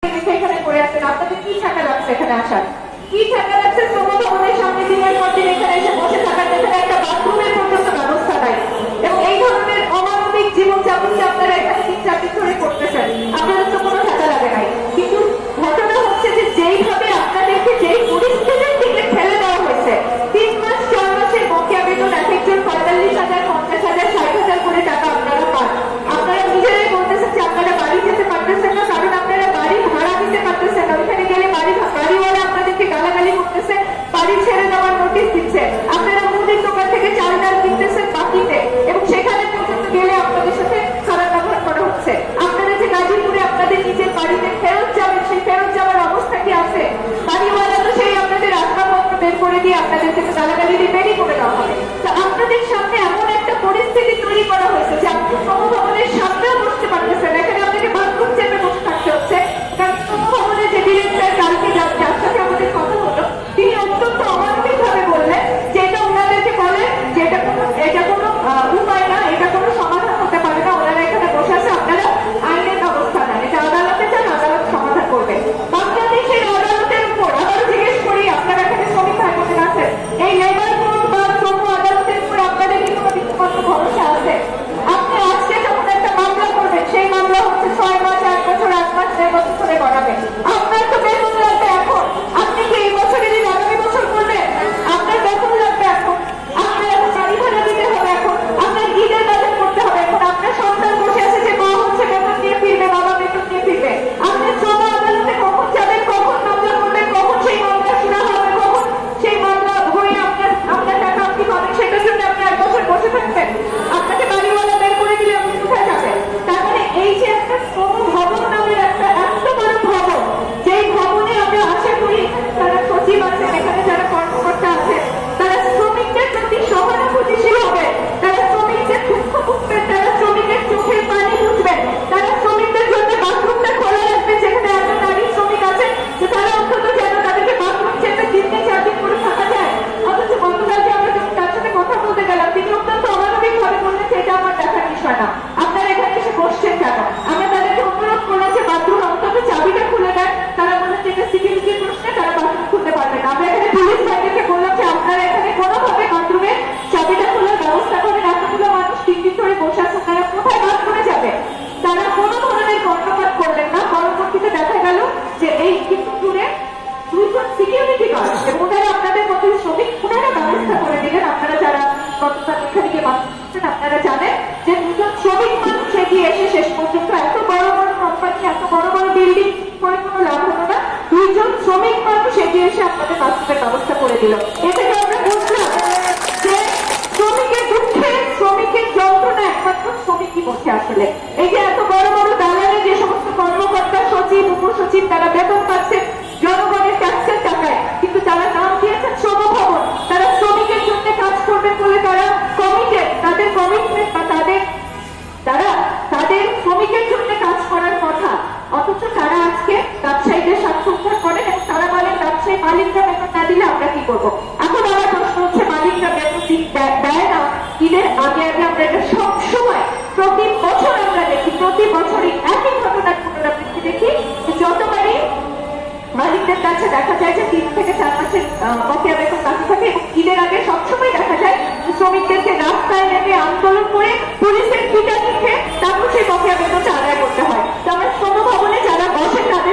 এখানে পড়ে আছেন, আপনাদের কি টাকা লাগছে এখানে আসার? কি টাকা লাগছে? শ্রম ভবনের সামনে দিনের পর দিন এখানে এসে বসে থাকার যেখানে একটা বাথরুমের পর্যন্ত ব্যবস্থা নাই, এবং এই ধরনের অমানবিক জীবনযাপন যে আপনারা এখানে 3-4 দিন ধরে করতেছেন, আপনাদের তো কোনো টাকা লাগে নাই। কিন্তু ঘটনা হচ্ছে যে যেইভাবে আপনাদেরকে যেই পরিস্থিতির দিকে ঠেলে দেওয়া হয়েছে, 3 মাস 4 মাসের বকেয়া বেতন এক একজন 45,000, 50,000, 60,000 করে টাকা আপনারা পান। আপনারা নিজেরাই বলতেছেন যে আপনারা বাড়ি যেতে পারতেছেন না, কারণ আপনারা বাড়ি ভাড়া দিতে পারতেছেন না। ওইখানে গেলে বাড়িওয়ালা আপনাদেরকে গালাগালি করতেছে, বাড়ি ছেড়ে দেওয়ার নোটিশ দিচ্ছে। আপনারা মুদির দোকান থেকে চাল ডাল কিনতেছেন বাকিতে, এবং সেখানে পর্যন্ত গেলে আপনাদের সাথে খারাপ ব্যবহার করা হচ্ছে। আপনারা যে গাজীপুরে আপনাদের নিজের বাড়িতে ফেরত যাবেন, সেই ফেরত যাওয়ার অবস্থা কি আছে? বাড়িওয়ালা তো সেই আপনাদের আসবাবপত্র বের করে দিয়ে আপনাদেরকে গালাগালি দিয়ে বেরিয়ে করে দেওয়া হবে। তো আপনাদের সামনে এমন একটা পরিস্থিতি তৈরি করা হয়েছে যে আপনি শ্রমভবনের সামনেও বসতে পারতেছেন, এখানে আপনাকে বাথরুম চেপে বসে থাকতে হচ্ছে। কারণ শ্রমভবনের যে ডিরেক্টর কালকে যার সাথে আমাদের কথা হলো, তিনি অত্যন্ত অমানবিক ভাবে বললেন যে এটা ওনাদেরকে বলেন যে এটা কোনো উপায় না, এটা কোনো সমাধান হতে পারে না। ওনারা এখানে বসে আছে, আপনারা আইনের ব্যবস্থা নেন, এটা আদালতে যান, আদালত সমাধান করবে। বাংলাদেশের আদালতের উপর আবারও জিজ্ঞেস করি, আপনারা এখানে শ্রমিক ভাই বোনেরা আছেন, এই লেবার কোর্ট বা শ্রম আদালতের উপর আপনাদের কি কোনো বিন্দুমাত্র ভরসা আছে? আপনি আজকে যখন একটা মামলা করবেন, সেই মামলা হচ্ছে 6 মাস, 1 বছর, 8 মাস, 2 বছর ধরে গড়াবে। আপনার তো বেতন লাগবে এখন, আপনি কি এই বছরেরই আগামী বছর করবেন? আপনার বেতন লাগবে এখন, আপনার এখন বাড়ি ভাড়া দিতে হবে, এখন আপনার ঈদের বাজার করতে হবে, এখন আপনার সন্তান বসে আছে যে মা হচ্ছে বেতন নিয়ে ফিরবে, বাবা বেতন নিয়ে ফিরবে। আপনি শ্রম আদালতে কখন যাবেন, কখন মামলা করবেন, কখন সেই মামলা শোনা হবে, কখন সেই মামলা হয়ে আপনার টাকা আপনি পাবেন, সেটার জন্য আপনি 1 বছর বসে থাকবেন। আপনাকে বাড়িওয়ালা বের করে দিলে আপনি কোথায় যাবেন? তার মানে এই যে একটা শ্রম ভবন নামের একটা এত বড় ভবন, যেই ভবনে আমরা আশা করি তারা সচিব আছেন, এখানে যারা কর্মকর্তা আছেন, তারা শ্রমিকদের প্রতি সহানুভূতিশীল হবে, তারা শ্রমিকদের দুঃখ বুঝবেন, তারা শ্রমিকের চোখের পানি বুঝবেন, তারা শ্রমিকদের জন্য বাথরুমটা খোলা রাখবেন। যেখানে এত নারী শ্রমিক আছেন যে তারা অন্তত যেন তাদেরকে বাথরুম চেপে 3-4 দিন করে থাকা যায়। অথচ গতকালকে আমরা যখন তার সাথে কথা বলতে গেলাম, তিনি অত্যন্ত অমানবিক ভাবে বললেন যে এটা আমার দেখার বিষয় না, আপনারা এখানে এসে বসছেন কেন? আমরা তাদেরকে অনুরোধ করলাম যে বাথরুম অন্তত চাবিটা খুলে দেন, তারা বললেন যে এটা সিকিউরিটির প্রশ্নে তারা বাথরুম খুলতে পারবে না। আমরা এখানে পুলিশ ভাইদেরকে বললাম যে আপনারা এখানে কোনোভাবে বাথরুমের চাবিটা খোলার ব্যবস্থা করেন। এতগুলো মানুষ 3 দিন ধরে বসে আছে, তারা কোথায় বাথরুমে যাবে? তারা কোনো ধরনের কর্ণপাত করলেন না। পরবর্তীতে দেখা গেল যে এই কিছু দূরে 2জন সিকিউরিটি গার্ড, এবং ওনারা আপনাদের মতো শ্রমিক, ওনারা ব্যবস্থা করে দিলেন। আপনারা যারা গতকাল এখানে গিয়ে বাঁচছেন, আপনারা জানেন যে 2জন শ্রমিক মানুষ এগিয়ে এসে শেষ পর্যন্ত এত বড় বড় কোম্পানি, এত বড় বড় বিল্ডিং করে কোনো লাভ হলো না। 2জন শ্রমিক মানুষ এগিয়ে এসে আপনাদের বাথরুমের ব্যবস্থা করে দিল। এ থেকে আমরা বুঝলাম যে শ্রমিকের দুঃখে, শ্রমিকের যন্ত্রণা একমাত্র শ্রমিকই বোঝে। আসলে এই যে এত বড় বড় দালালে যে সমস্ত কর্মকর্তা, সচিব, উপসচিব, তারা বেতন পাচ্ছে জনগণের ট্যাক্সের টাকায়, কিন্তু তারা নাম দিয়েছেন শ্রম ভবন। তারা শ্রমিকের জন্য কাজ করবেন বলে তারা কমিটেড, তাদের কমিটমেন্ট বা তাদের শ্রমিকের জন্য কাজ করার কথা। অথচ তারা আজকে ব্যবসায়ীদের স্বার্থরক্ষা করেন, এবং তারা বলেন ব্যবসায়ী মালিকরা বেতন না দিলে আমরা কি করবো? এখন আমার প্রশ্ন হচ্ছে, মালিকরা বেতন দেয় না, ঈদের আগে আগে আমরা এটা সবসময় প্রতি বছর আমরা দেখি, প্রতি বছরই একই ঘটনার পুনরাবৃত্তি দেখি। যতবারই মালিকদের কাছে দেখা যায় যে 3 থেকে 4 মাসের বকেয়া বেতন বাকি থাকে, এবং ঈদের আগে সবসময় দেখা যায় শ্রমিকদেরকে রাস্তায় নেমে আন্দোলন করে পুলিশের পিটা খেয়ে তারপর সেই বকেয়া বেতনটা আদায় করতে হয়। তো আমার শ্রম ভবনে যারা বসেন তাদের